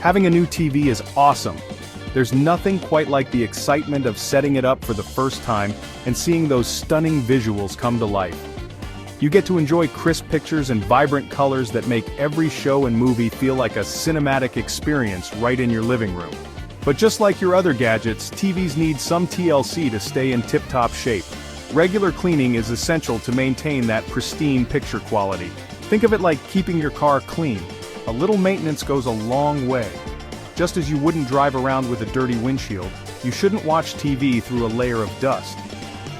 Having a new TV is awesome. There's nothing quite like the excitement of setting it up for the first time and seeing those stunning visuals come to life. You get to enjoy crisp pictures and vibrant colors that make every show and movie feel like a cinematic experience right in your living room. But just like your other gadgets, TVs need some TLC to stay in tip-top shape. Regular cleaning is essential to maintain that pristine picture quality. Think of it like keeping your car clean. A little maintenance goes a long way. Just as you wouldn't drive around with a dirty windshield, you shouldn't watch TV through a layer of dust.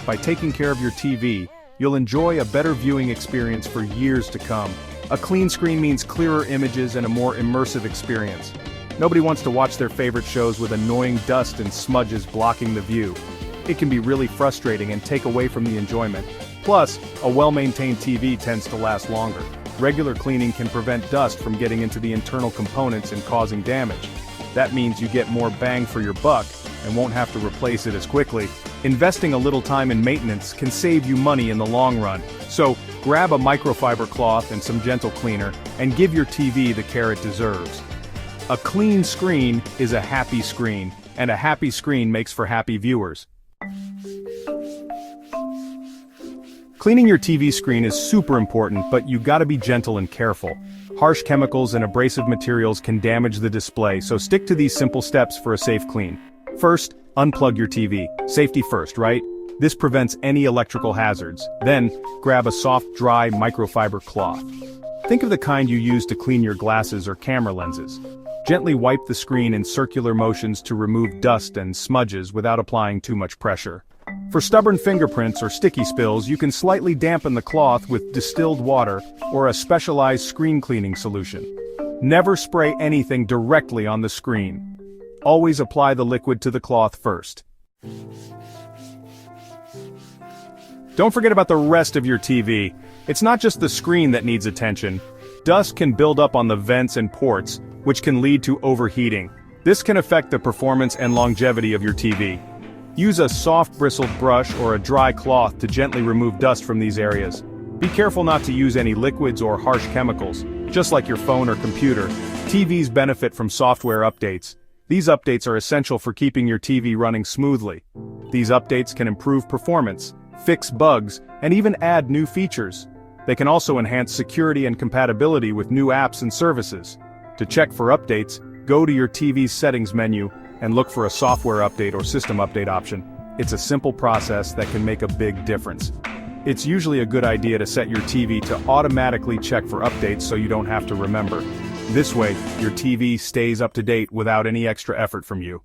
By taking care of your TV, you'll enjoy a better viewing experience for years to come. A clean screen means clearer images and a more immersive experience. Nobody wants to watch their favorite shows with annoying dust and smudges blocking the view. It can be really frustrating and take away from the enjoyment. Plus, a well-maintained TV tends to last longer. Regular cleaning can prevent dust from getting into the internal components and causing damage. That means you get more bang for your buck and won't have to replace it as quickly. Investing a little time in maintenance can save you money in the long run. So, grab a microfiber cloth and some gentle cleaner, and give your TV the care it deserves. A clean screen is a happy screen, and a happy screen makes for happy viewers. Cleaning your TV screen is super important, but you gotta be gentle and careful. Harsh chemicals and abrasive materials can damage the display, so stick to these simple steps for a safe clean. First, unplug your TV. Safety first, right? This prevents any electrical hazards. Then, grab a soft, dry microfiber cloth. Think of the kind you use to clean your glasses or camera lenses. Gently wipe the screen in circular motions to remove dust and smudges without applying too much pressure. For stubborn fingerprints or sticky spills, you can slightly dampen the cloth with distilled water or a specialized screen cleaning solution. Never spray anything directly on the screen. Always apply the liquid to the cloth first. Don't forget about the rest of your TV. It's not just the screen that needs attention. Dust can build up on the vents and ports, which can lead to overheating. This can affect the performance and longevity of your TV. Use a soft bristled brush or a dry cloth to gently remove dust from these areas. Be careful not to use any liquids or harsh chemicals. Just like your phone or computer, TVs benefit from software updates. These updates are essential for keeping your TV running smoothly. These updates can improve performance, fix bugs, and even add new features. They can also enhance security and compatibility with new apps and services. To check for updates, go to your TV's settings menu and look for a software update or system update option. It's a simple process that can make a big difference. It's usually a good idea to set your TV to automatically check for updates so you don't have to remember. This way, your TV stays up to date without any extra effort from you.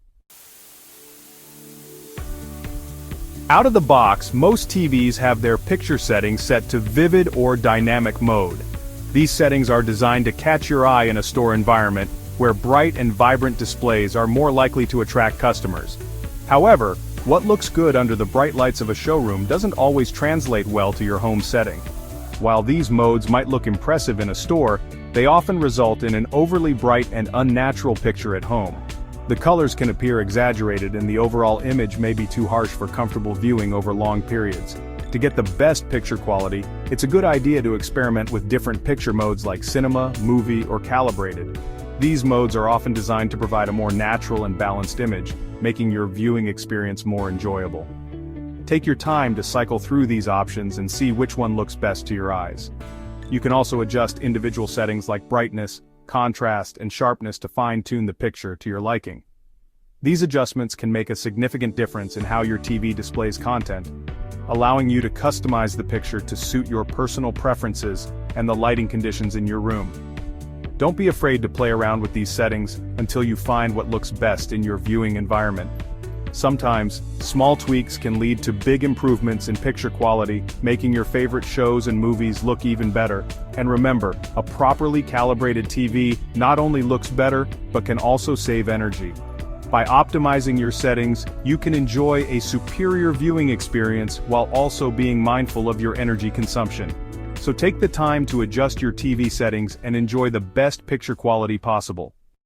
Out of the box, most TVs have their picture settings set to vivid or dynamic mode. These settings are designed to catch your eye in a store environment, where bright and vibrant displays are more likely to attract customers. However, what looks good under the bright lights of a showroom doesn't always translate well to your home setting. While these modes might look impressive in a store, they often result in an overly bright and unnatural picture at home. The colors can appear exaggerated and the overall image may be too harsh for comfortable viewing over long periods. To get the best picture quality, it's a good idea to experiment with different picture modes like cinema, movie, or calibrated. These modes are often designed to provide a more natural and balanced image, making your viewing experience more enjoyable. Take your time to cycle through these options and see which one looks best to your eyes. You can also adjust individual settings like brightness, contrast, and sharpness to fine-tune the picture to your liking. These adjustments can make a significant difference in how your TV displays content, allowing you to customize the picture to suit your personal preferences and the lighting conditions in your room. Don't be afraid to play around with these settings until you find what looks best in your viewing environment. Sometimes, small tweaks can lead to big improvements in picture quality, making your favorite shows and movies look even better. And remember, a properly calibrated TV not only looks better, but can also save energy. By optimizing your settings, you can enjoy a superior viewing experience while also being mindful of your energy consumption. So take the time to adjust your TV settings and enjoy the best picture quality possible.